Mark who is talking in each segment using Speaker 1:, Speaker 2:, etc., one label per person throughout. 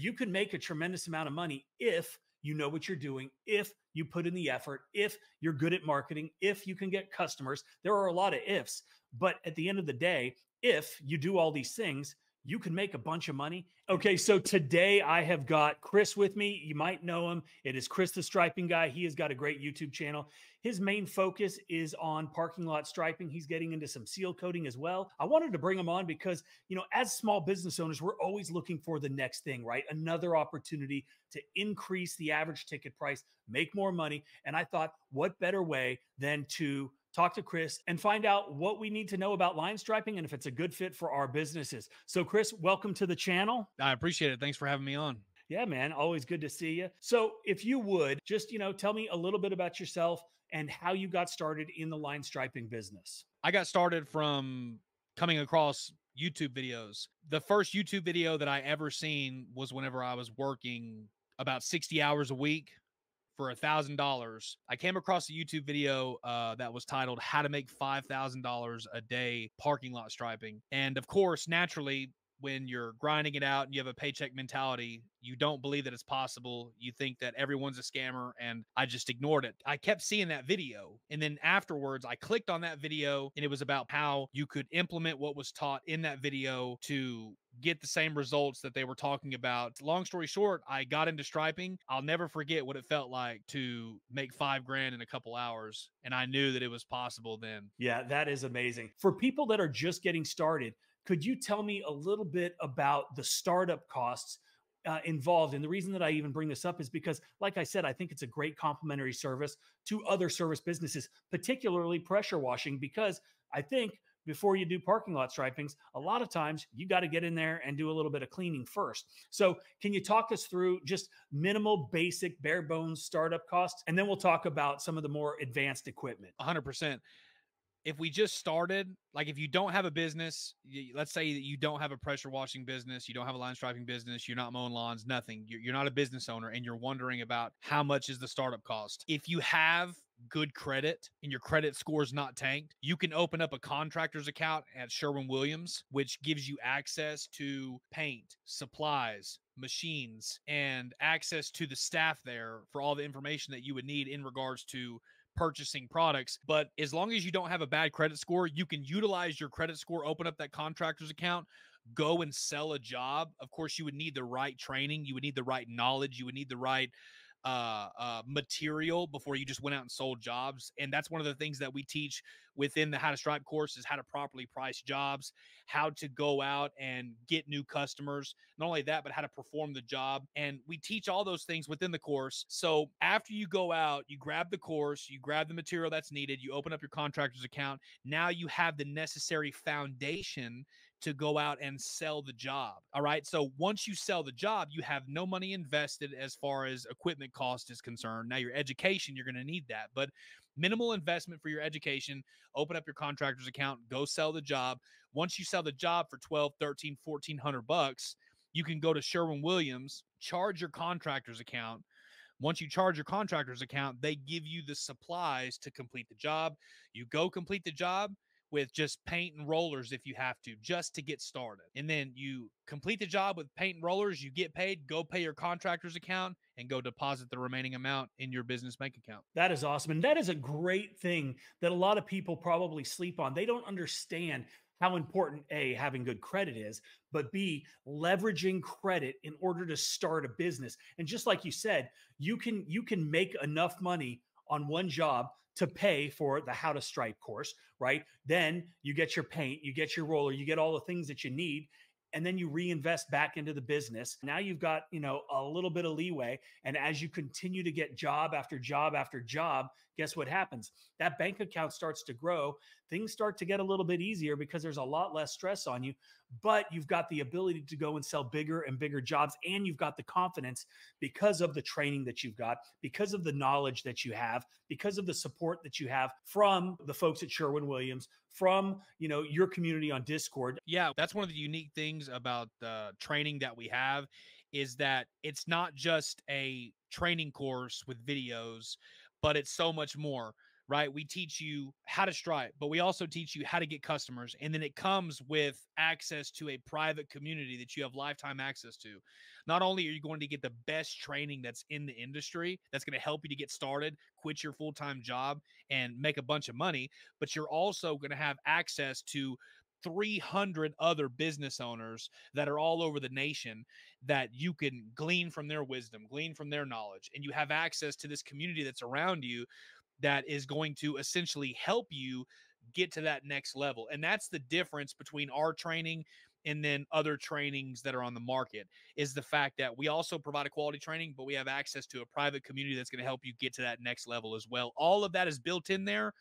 Speaker 1: you can make a tremendous amount of money if you know what you're doing, if you put in the effort, if you're good at marketing, if you can get customers. There are a lot of ifs, but at the end of the day, if you do all these things, you can make a bunch of money. Okay, so today I have got Chris with me. You might know him. It is Chris the Striping Guy. He has got a great YouTube channel. His main focus is on parking lot striping. He's getting into some seal coating as well. I wanted to bring him on because, as small business owners, we're always looking for the next thing, right? Another opportunity to increase the average ticket price, make more money. And I thought, what better way than to talk to Chris and find out what we need to know about line striping and if it's a good fit for our businesses. So Chris, welcome to the channel.
Speaker 2: I appreciate it. Thanks for having me on.
Speaker 1: Yeah, man. Always good to see you. So if you would just, tell me a little bit about yourself and how you got started in the line striping business.
Speaker 2: I got started from coming across YouTube videos. The first YouTube video that I ever seen was whenever I was working about 60 hours a week for $1,000. I came across a YouTube video that was titled "How to Make $5,000 a Day Parking Lot Striping." And of course, naturally, when you're grinding it out and you have a paycheck mentality, you don't believe that it's possible. You think that everyone's a scammer, and I just ignored it. I kept seeing that video, and then afterwards I clicked on that video, and it was about how you could implement what was taught in that video to get the same results that they were talking about. Long story short, I got into striping. I'll never forget what it felt like to make $5,000 in a couple hours, and I knew that it was possible then.
Speaker 1: Yeah, that is amazing. For people that are just getting started, could you tell me a little bit about the startup costs involved? And the reason that I even bring this up is because, like I said, I think it's a great complementary service to other service businesses, particularly pressure washing, because I think before you do parking lot stripings, a lot of times you got to get in there and do a little bit of cleaning first. So can you talk us through just minimal, basic, bare bones startup costs? And then we'll talk about some of the more advanced equipment.
Speaker 2: 100%. If we just started, like if you don't have a business, let's say that you don't have a pressure washing business, you don't have a line striping business, you're not mowing lawns, nothing, you're not a business owner, and you're wondering about how much is the startup cost. If you have good credit and your credit score is not tanked, you can open up a contractor's account at Sherwin-Williams, which gives you access to paint, supplies, machines, and access to the staff there for all the information that you would need in regards to purchasing products. But as long as you don't have a bad credit score, you can utilize your credit score, open up that contractor's account, go and sell a job. Of course, you would need the right training, you would need the right knowledge, you would need the right material before you just went out and sold jobs. And that's one of the things that we teach within the How to Stripe course, is how to properly price jobs, how to go out and get new customers. Not only that, but how to perform the job. And we teach all those things within the course. So after you go out, you grab the course, you grab the material that's needed, you open up your contractor's account. Now you have the necessary foundation to go out and sell the job. All right. So once you sell the job, you have no money invested as far as equipment cost is concerned. Now your education, you're going to need that, but minimal investment for your education. Open up your contractor's account, go sell the job. Once you sell the job for 12, 13, 1400 bucks, you can go to Sherwin-Williams, charge your contractor's account. Once you charge your contractor's account, they give you the supplies to complete the job. You go complete the job with just paint and rollers if you have to, just to get started. And then you complete the job with paint and rollers, you get paid, go pay your contractor's account, and go deposit the remaining amount in your business bank account.
Speaker 1: That is awesome. And that is a great thing that a lot of people probably sleep on. They don't understand how important A, having good credit is, but B, leveraging credit in order to start a business. And just like you said, you can make enough money on one job to pay for the How to Stripe course, right? Then you get your paint, you get your roller, you get all the things that you need, and then you reinvest back into the business. Now you've got, a little bit of leeway. And as you continue to get job after job after job, guess what happens? That bank account starts to grow. Things start to get a little bit easier because there's a lot less stress on you, but you've got the ability to go and sell bigger and bigger jobs. And you've got the confidence because of the training that you've got, because of the knowledge that you have, because of the support that you have from the folks at Sherwin-Williams, from, your community on Discord.
Speaker 2: Yeah, that's one of the unique things about the training that we have, is that it's not just a training course with videos, but it's so much more, right? We teach you how to stripe, but we also teach you how to get customers. And then it comes with access to a private community that you have lifetime access to. not only are you going to get the best training that's in the industry, that's going to help you to get started, quit your full-time job, and make a bunch of money, but you're also going to have access to 300 other business owners that are all over the nation that you can glean from their wisdom, glean from their knowledge. And you have access to this community that's around you that is going to essentially help you get to that next level. And that's the difference between our training and then other trainings that are on the market, is the fact that we also provide a quality training, but we have access to a private community that's going to help you get to that next level as well. All of that is built in there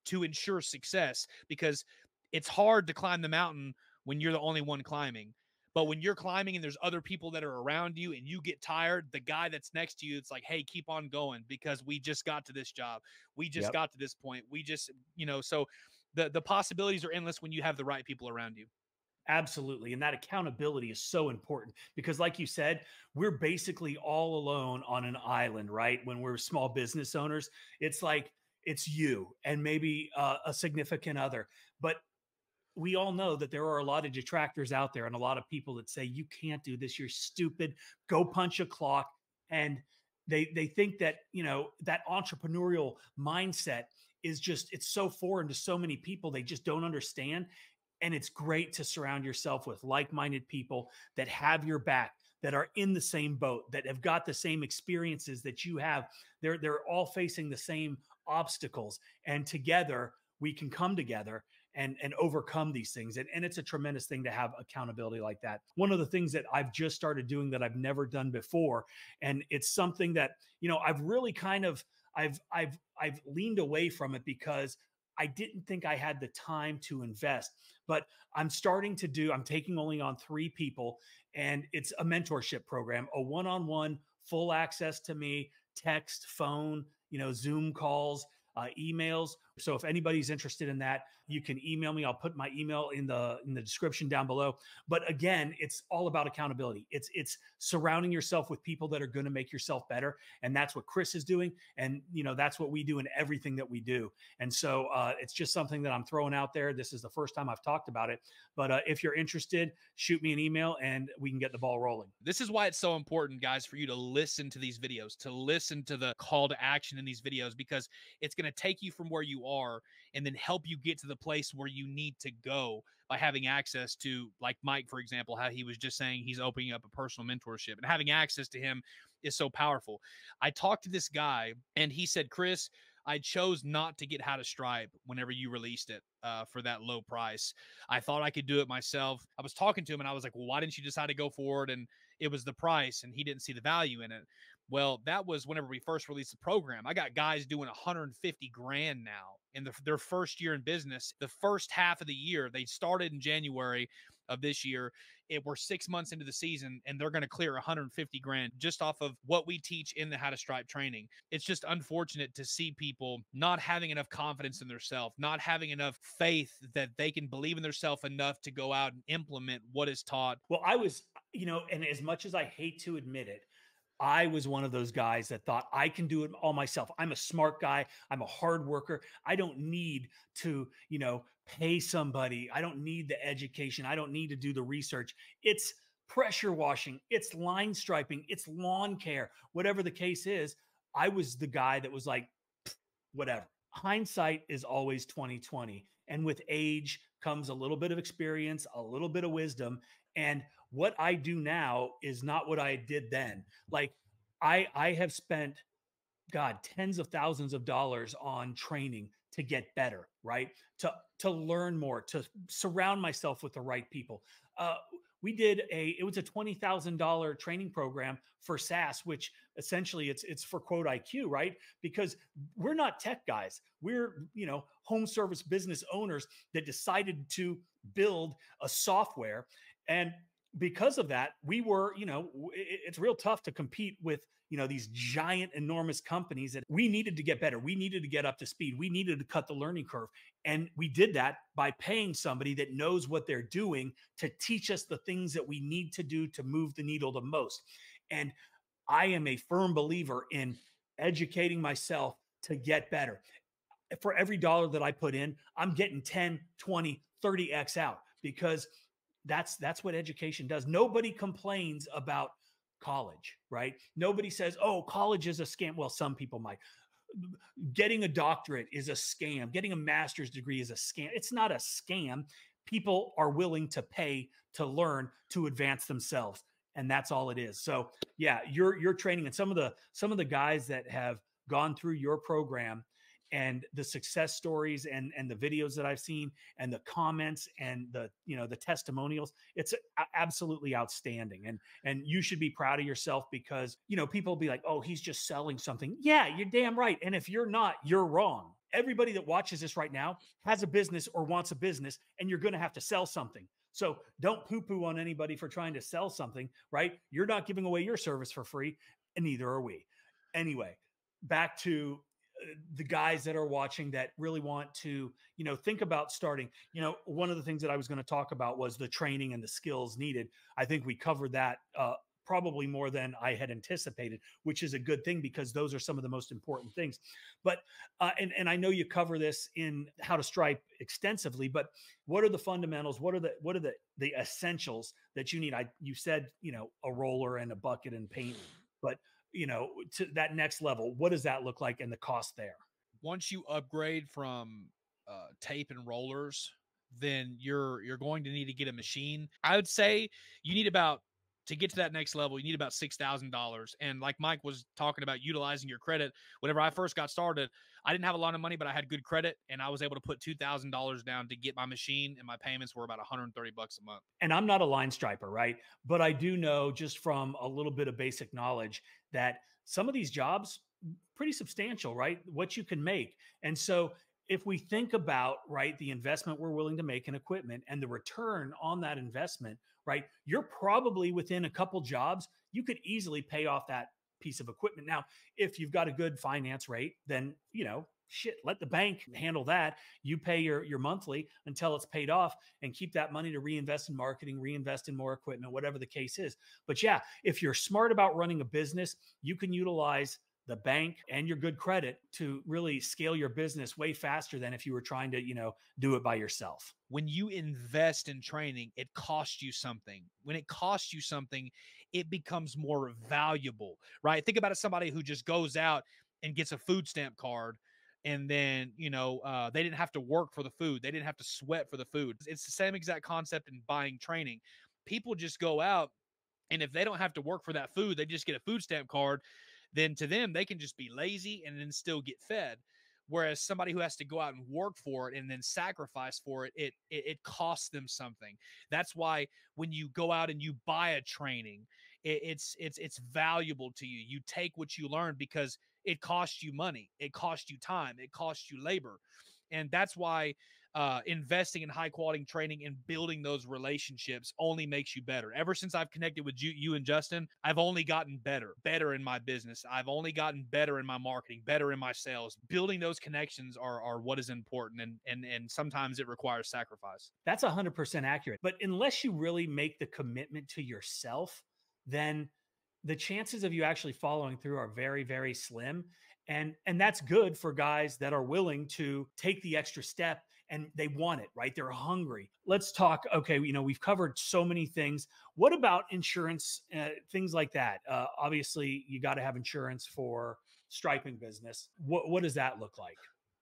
Speaker 2: to ensure success, because it's hard to climb the mountain when you're the only one climbing. But when you're climbing and there's other people that are around you and you get tired, the guy that's next to you, it's like, hey, keep on going, because we just got to this job. We just
Speaker 1: Yep.
Speaker 2: got to this point. We just, so the possibilities are endless when you have the right people around you.
Speaker 1: Absolutely. And that accountability is so important because, like you said, we're basically all alone on an island, right? When we're small business owners, it's like it's you and maybe a significant other. But we all know that there are a lot of detractors out there and a lot of people that say, you can't do this. You're stupid. Go punch a clock. And they think that, that entrepreneurial mindset is just, it's so foreign to so many people. They just don't understand. And it's great to surround yourself with like-minded people that have your back, that are in the same boat, that have got the same experiences that you have. They're all facing the same obstacles, and together we can come together and overcome these things. And it's a tremendous thing to have accountability like that. One of the things that I've just started doing that I've never done before, and it's something that, I've really kind of I've leaned away from it because I didn't think I had the time to invest, but I'm taking only on 3 people, and it's a mentorship program, a one-on-one, full access to me, text, phone, Zoom calls, emails. So if anybody's interested in that, you can email me. I'll put my email in the description down below. But again, it's all about accountability. It's surrounding yourself with people that are going to make yourself better, and that's what Chris is doing, and that's what we do in everything that we do. And so it's just something that I'm throwing out there. This is the first time I've talked about it, but if you're interested, shoot me an email and we can get the ball rolling.
Speaker 2: This is why it's so important, guys, for you to listen to these videos, to listen to the call to action in these videos, because it's going to take you from where you are and then help you get to the place where you need to go by having access to, like Mike, for example, how he was just saying he's opening up a personal mentorship, and having access to him is so powerful. I talked to this guy and he said, Chris, I chose not to get How to Stripe whenever you released it for that low price. I thought I could do it myself. I was talking to him and I was like, well, why didn't you decide to go for it? And it was the price, and he didn't see the value in it. Well, that was whenever we first released the program. I got guys doing 150 grand now in their first year in business. The first half of the year, they started in January of this year. We're 6 months into the season, and they're going to clear 150 grand just off of what we teach in the How to Stripe training. It's just unfortunate to see people not having enough confidence in themselves, not having enough faith that they can believe in themselves enough to go out and implement what is taught.
Speaker 1: Well, I was, and as much as I hate to admit it, I was one of those guys that thought I can do it all myself. I'm a smart guy. I'm a hard worker. I don't need to, pay somebody. I don't need the education. I don't need to do the research. It's pressure washing. It's line striping. It's lawn care. Whatever the case is, I was the guy that was like, whatever. Hindsight is always 2020. And with age comes a little bit of experience, a little bit of wisdom. And what I do now is not what I did then. Like I have spent, God, tens of thousands of dollars on training to get better, right? To learn more, to surround myself with the right people. We did it was a $20,000 training program for SaaS, which essentially it's for QuoteIQ, right? Because we're not tech guys. We're, home service business owners that decided to build a software. And because of that, we were, it's real tough to compete with, these giant, enormous companies, that we needed to get better. We needed to get up to speed. We needed to cut the learning curve. And we did that by paying somebody that knows what they're doing to teach us the things that we need to do to move the needle the most. And I am a firm believer in educating myself to get better. For every dollar that I put in, I'm getting 10, 20, 30x out, because that's what education does. Nobody complains about college, right? Nobody says, oh, college is a scam. Well, some people might. Getting a doctorate is a scam. Getting a master's degree is a scam. It's not a scam. People are willing to pay to learn to advance themselves, and that's all it is. So yeah, your training and some of the guys that have gone through your program and the success stories and the videos that I've seen and the comments and the testimonials, it's absolutely outstanding. And you should be proud of yourself because people will be like, oh, he's just selling something. Yeah, you're damn right. And if you're not, you're wrong. Everybody that watches this right now has a business or wants a business, and you're going to have to sell something. So don't poo poo on anybody for trying to sell something, right? You're not giving away your service for free, and neither are we. Anyway, back to the guys that are watching that really want to, think about starting. One of the things that I was going to talk about was the training and the skills needed. I think we covered that probably more than I had anticipated, which is a good thing because those are some of the most important things. But and I know you cover this in How to Stripe extensively, but what are the fundamentals? What are the essentials that you need? You said, a roller and a bucket and paint, but to that next level, what does that look like and the cost there?
Speaker 2: Once you upgrade from tape and rollers, then you're going to need to get a machine. I would say you need about to get to that next level, you need about $6,000. And like Mike was talking about utilizing your credit, whenever I first got started, I didn't have a lot of money, but I had good credit, and I was able to put $2,000 down to get my machine, and my payments were about 130 bucks a month.
Speaker 1: And I'm not a line striper, right? But I do know just from a little bit of basic knowledge that some of these jobs pretty substantial, right? What you can make. And so if we think about, right, the investment we're willing to make in equipment and the return on that investment, right, you're probably within a couple jobs, you could easily pay off that piece of equipment. Now, if you've got a good finance rate, then, shit, let the bank handle that. You pay your monthly until it's paid off and keep that money to reinvest in marketing, reinvest in more equipment, whatever the case is. But yeah, if you're smart about running a business, you can utilize the bank and your good credit to really scale your business way faster than if you were trying to, do it by yourself.
Speaker 2: When you invest in training, it costs you something. When it costs you something, it becomes more valuable, right? Think about it, somebody who just goes out and gets a food stamp card, and then they didn't have to work for the food, they didn't have to sweat for the food. It's the same exact concept in buying training. People just go out, and if they don't have to work for that food, they just get a food stamp card, then to them, they can just be lazy and then still get fed. Whereas somebody who has to go out and work for it and then sacrifice for it, it costs them something. That's why when you go out and you buy a training, it's valuable to you. You take what you learn because it costs you money, it costs you time, it costs you labor. And that's why investing in high quality training and building those relationships only makes you better. Ever since I've connected with you and Justin, I've only gotten better in my business. I've only gotten better in my marketing, better in my sales. Building those connections are what is important. And sometimes it requires sacrifice.
Speaker 1: That's 100% accurate. But unless you really make the commitment to yourself, then the chances of you actually following through are very, very slim. And that's good for guys that are willing to take the extra step and they want it, right? They're hungry. Let's talk. Okay, we've covered so many things. What about insurance, things like that? Obviously, you got to have insurance for striping business. What does that look like?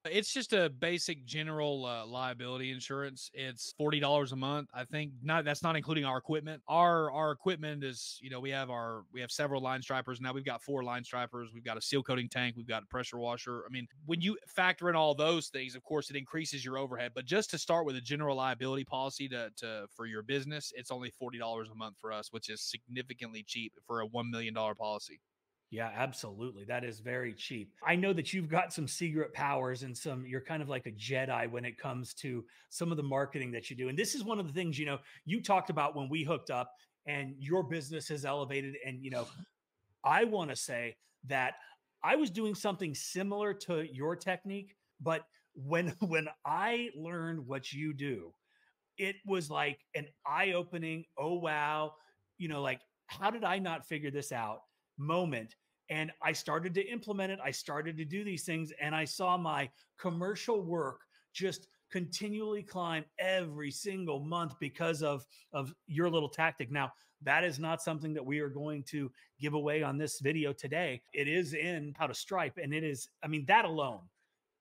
Speaker 2: It's just a basic general liability insurance. It's $40 a month. I think not. That's not including our equipment. Our equipment is, we have several line stripers now. We've got 4 line stripers. We've got a seal coating tank. We've got a pressure washer. I mean, when you factor in all those things, of course, it increases your overhead. But just to start with a general liability policy for your business, it's only $40 a month for us, which is significantly cheap for a $1 million policy.
Speaker 1: Yeah, absolutely. That is very cheap. I know that you've got some secret powers and you're kind of like a Jedi when it comes to some of the marketing that you do. And this is one of the things, you talked about when we hooked up and your business has elevated. And, I want to say that I was doing something similar to your technique, but when I learned what you do, it was like an eye-opening, oh wow, like how did I not figure this out moment. And I started to implement it. I started to do these things and I saw my commercial work just continually climb every single month because of your little tactic. Now, that is not something that we are going to give away on this video today. It is in How to Stripe, and it is, I mean, that alone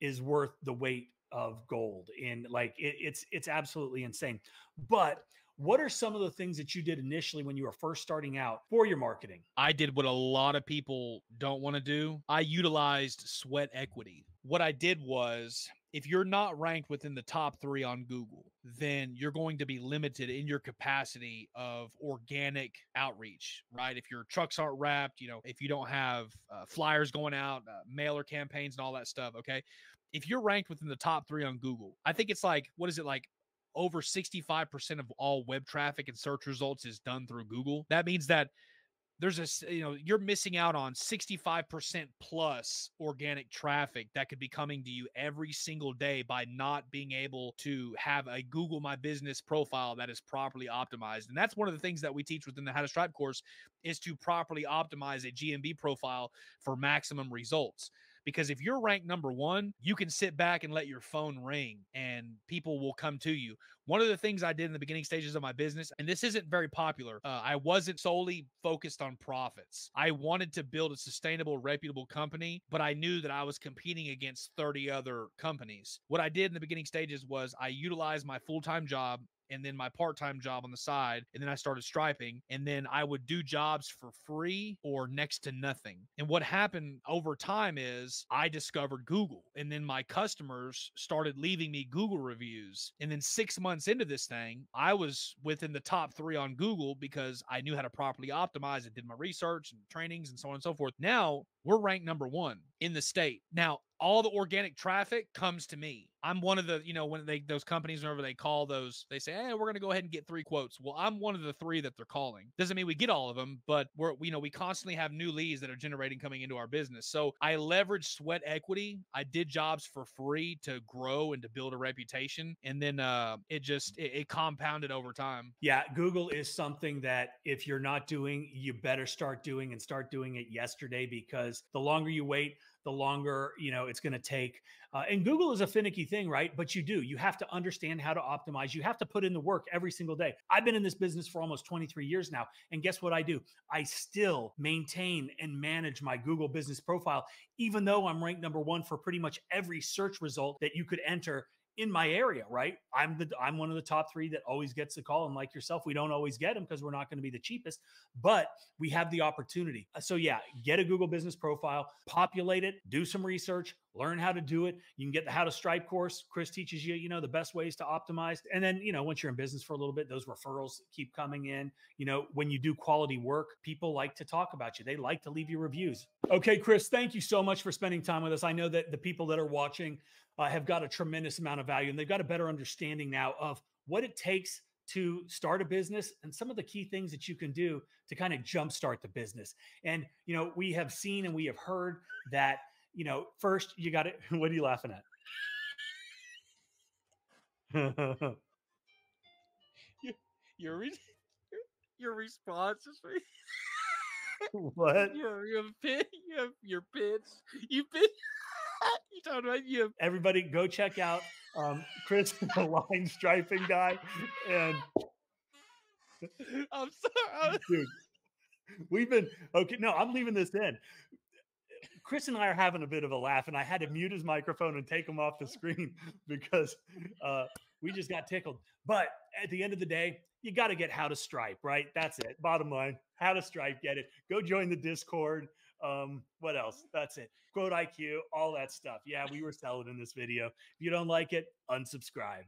Speaker 1: is worth the weight of gold. In like it's absolutely insane. But what are some of the things that you did initially when you were first starting out for your marketing?
Speaker 2: I did what a lot of people don't want to do. I utilized sweat equity. What I did was, if you're not ranked within the top 3 on Google, then you're going to be limited in your capacity of organic outreach, right? If your trucks aren't wrapped, if you don't have flyers going out, mailer campaigns and all that stuff, okay? If you're ranked within the top 3 on Google, I think it's like, what is it like? Over 65% of all web traffic and search results is done through Google. That means that you're missing out on 65% plus organic traffic that could be coming to you every single day by not being able to have a Google My Business profile that is properly optimized. And that's one of the things that we teach within the How to Stripe course, is to properly optimize a GMB profile for maximum results. Because if you're ranked number 1, you can sit back and let your phone ring and people will come to you. One of the things I did in the beginning stages of my business, and this isn't very popular, I wasn't solely focused on profits. I wanted to build a sustainable, reputable company, but I knew that I was competing against 30 other companies. What I did in the beginning stages was I utilized my full-time job and then my part-time job on the side. And then I started striping, and then I would do jobs for free or next to nothing. And what happened over time is I discovered Google, and then my customers started leaving me Google reviews. And then 6 months into this thing, I was within the top 3 on Google because I knew how to properly optimize and did my research and trainings and so on and so forth. Now we're ranked number 1 in the state. Now, all the organic traffic comes to me. I'm one of the, when those companies, whenever they call those, they say, hey, we're going to go ahead and get 3 quotes. Well, I'm one of the 3 that they're calling. Doesn't mean we get all of them, but we constantly have new leads that are generating coming into our business. So I leveraged sweat equity. I did jobs for free to grow and to build a reputation. And then it compounded over time.
Speaker 1: Yeah, Google is something that if you're not doing, you better start doing, and start doing it yesterday, because the longer you wait, the longer, it's going to take. And Google is a finicky thing, right? But you have to understand how to optimize. You have to put in the work every single day. I've been in this business for almost 23 years now. And guess what I do? I still maintain and manage my Google business profile, even though I'm ranked number 1 for pretty much every search result that you could enter in my area, right? I'm one of the top 3 that always gets the call. And like yourself, we don't always get them because we're not going to be the cheapest, but we have the opportunity. So yeah, get a Google business profile, populate it, do some research, learn how to do it. You can get the How to Stripe course. Chris teaches you, the best ways to optimize. And then, once you're in business for a little bit, those referrals keep coming in. When you do quality work, people like to talk about you. They like to leave you reviews. Okay, Chris, thank you so much for spending time with us. I know that the people that are watching have got a tremendous amount of value, and they've got a better understanding now of what it takes to start a business and some of the key things that you can do to kind of jumpstart the business. And, we have seen and we have heard that, first you got it. What are you laughing at?
Speaker 2: Your your response is
Speaker 1: What?
Speaker 2: you have pit, you have your pits, you pit. You talking about you?
Speaker 1: Everybody go check out Chris, the line striping guy. And
Speaker 2: I'm sorry.
Speaker 1: dude, we've been okay. No, I'm leaving this in. Chris and I are having a bit of a laugh, and I had to mute his microphone and take him off the screen because we just got tickled. But at the end of the day, you got to get How to Stripe, right? That's it. Bottom line, How to Stripe, get it. Go join the Discord. What else? That's it. QuoteIQ, all that stuff. Yeah, we were selling in this video. If you don't like it, unsubscribe.